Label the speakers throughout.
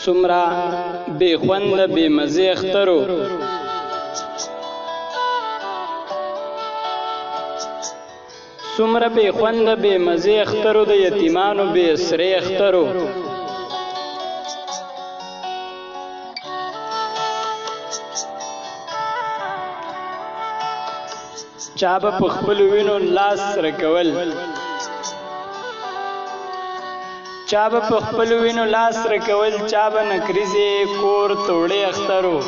Speaker 1: سمرا بے خوند بے مزے اخترو سمرا بے خوند بے مزے اخترو د یتیمانو بے سرے اخترو چا به په خپلو وینو لاس رکول چا به په خپلو وینو لاس رکول چا به نکریزې کور توړې اخترو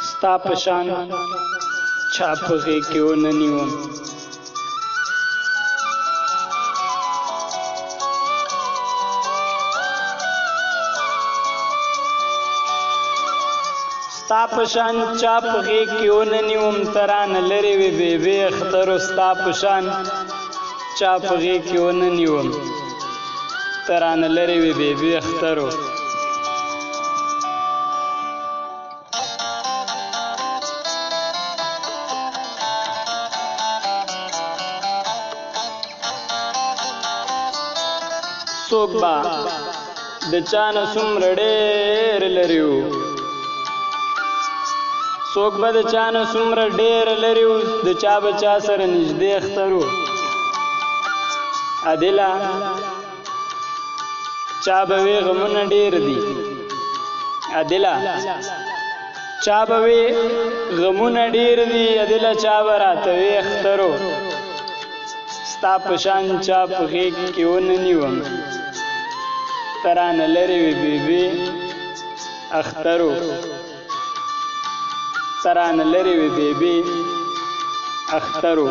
Speaker 1: ستا په شان چا په غېږ کې ونه نیوم ستا په شان چا په غېږ کې ونه نیوم ته رانه لرې وې بېبې اخترو ستا په شان چا په غېږ کې ونه نیوم ته رانه لرې وې بېبې اخترو څوک به د چا نه څومره ډېر لرې وو څوک به د چا نه څومره ډېر لرې وو د چا به چا سره نږدې اخترو عادله چا به وې غمونه ډېر دي عادله چا به وې غمونه ډېر دي عادله چا به راته وې اخترو ستا په شان چا په غېږ کې ونه نیوم ته رانه لرې وې بېبې اخترو ته رانه لرې وې بېبې اخترو